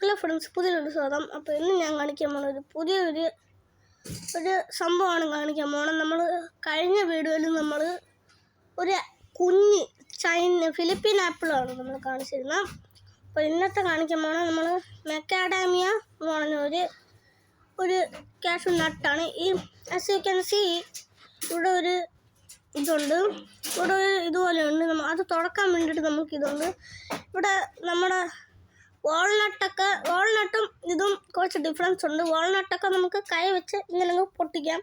Hello friends, പുതിയൊരു സ്വാഗതം. അപ്പോൾ ഇന്ന് ഞാൻ കാണിക്കാൻ പോകുന്ന പുതിയൊരു സംഭവമാണ് കാണിക്കാൻ പോകുന്നത്. നമ്മൾ കഴിഞ്ഞ വീഡിയോയിൽ നമ്മൾ ഒരു കുഞ്ഞ് ഫിലിപ്പീൻ ആപ്പിളാണ് നമ്മൾ കാണിച്ചിരുന്നത്. അപ്പോൾ ഇന്നത്തെ കാണിക്കാൻ പോകുന്നത് നമ്മൾ മെക്കാഡാമിയ എന്ന് പറഞ്ഞ ഒരു കാഷ്യൂ നട്ടാണ്. ഈ ആസ് യു ക്യാൻ സീ ഇവിടെ ഒരു ഇതുണ്ട്, ഇവിടെ ഇതുപോലെ ഉണ്ട്. അത് തുറക്കാൻ വേണ്ടിയിട്ട് നമുക്കിതുണ്ട്. ഇവിടെ നമ്മുടെ വാൾനട്ടും ഇതും കുറച്ച് ഡിഫറൻസ് ഉണ്ട്. വാൾനട്ടൊക്കെ നമുക്ക് കൈ വെച്ച് ഇങ്ങനെ പൊട്ടിക്കാം,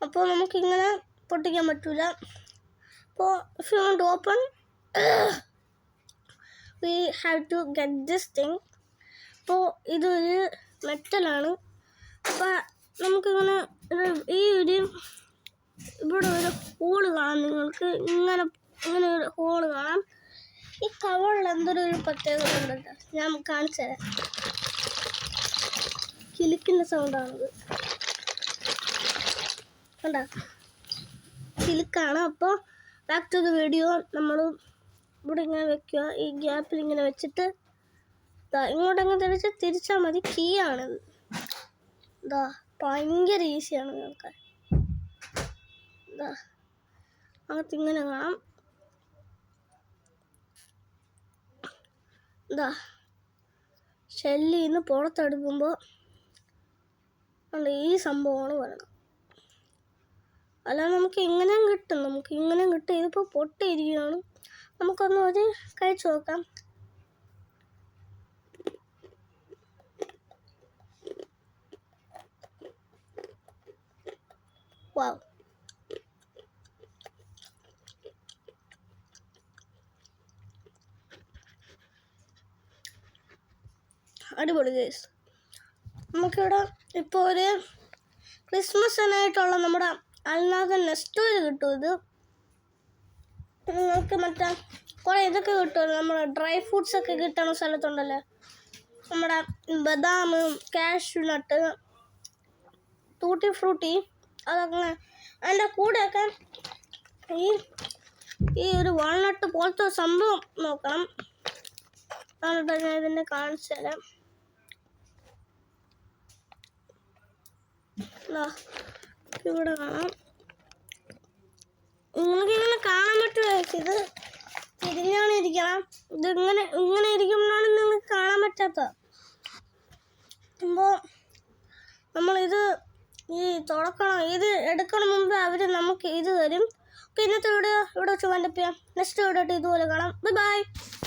അപ്പോൾ നമുക്കിങ്ങനെ പൊട്ടിക്കാൻ പറ്റില്ല. അപ്പോൾ if you want to open we have to get this thing. അപ്പോൾ ഇതൊരു മെറ്റലാണ്. അപ്പോൾ നമുക്കിങ്ങനെ ഇവിടെ ഒരു ഹോള് കാണാം. നിങ്ങൾക്ക് ഇങ്ങനെ ഒരു ഹോള് കാണാം. ഈ കവറിൽ എന്തൊരു പ്രത്യേകത ഉണ്ട്, ഞാൻ കാണിച്ചു തരാം. കിലുക്കിൻ്റെ സൗണ്ടാണിത്, കണ്ട കിലുക്കാണ്. അപ്പോൾ ബാക്ക് ടു ദ വീഡിയോ. നമ്മൾ ഇവിടെ ഇങ്ങനെ വെക്കുക, ഈ ഗ്യാപ്പിൽ ഇങ്ങനെ വെച്ചിട്ട് ഇങ്ങോട്ടങ്ങനെ തിരിച്ചാൽ മതി. കീ ആണിത്. ഭയങ്കര ഈസിയാണ് നിങ്ങൾക്ക്. അകത്ത് ഇങ്ങനെ കാണാം. ഷെല്ലിൽ നിന്ന് പുറത്തെടുക്കുമ്പോൾ ഈ സംഭവമാണ് വരണം. അല്ലാതെ നമുക്ക് ഇങ്ങനെയും കിട്ടും. ഇതിപ്പോൾ പൊട്ടിയിരിക്കുകയാണ്. നമുക്കൊന്ന് കഴിച്ചു നോക്കാം. വാവ്, അടിപൊളി ഗൈസ്. നമുക്കിവിടെ ഇപ്പോൾ ഒരു ക്രിസ്മസിനായിട്ടുള്ള നമ്മുടെ അൽനാഗൻ നെസ്റ്റ് കിട്ടും. ഇത് നിങ്ങൾക്ക് മറ്റേ കുറേ ഇതൊക്കെ കിട്ടുമല്ലോ, നമ്മുടെ ഡ്രൈ ഫ്രൂട്ട്സ് ഒക്കെ കിട്ടുന്ന സ്ഥലത്തുണ്ടല്ലോ, നമ്മുടെ ബദാം, കാഷ്യൂ നട്ട്, ടൂട്ടി ഫ്രൂട്ടി, അതൊക്കെ. അതിൻ്റെ കൂടെയൊക്കെ ഈ ഒരു വാൾനട്ട് പോലത്തെ സംഭവം നോക്കണം. എന്നിട്ട് ഞാൻ ഇതിനെ കാണിച്ചു തരാം. ഇവിടെ കാണാം, നിങ്ങൾക്കിങ്ങനെ കാണാൻ പറ്റുമോ? ഇത് തിരിഞ്ഞാണ് ഇരിക്കണം. ഇങ്ങനെ ഇരിക്കുമ്പോഴാണ് നിങ്ങൾക്ക് കാണാൻ പറ്റാത്തത്. അപ്പോൾ നമ്മളിത് തുറക്കണം. ഇത് എടുക്കണ മുമ്പ് അവർ നമുക്ക് ഇത് തരും. ഇന്നത്തെ വീഡിയോ ഇവിടെ വെച്ച് വൈൻഡപ്പ് ചെയ്യാം. നെക്സ്റ്റ് വീഡിയോ ഇതുപോലെ കാണാം. ബൈ.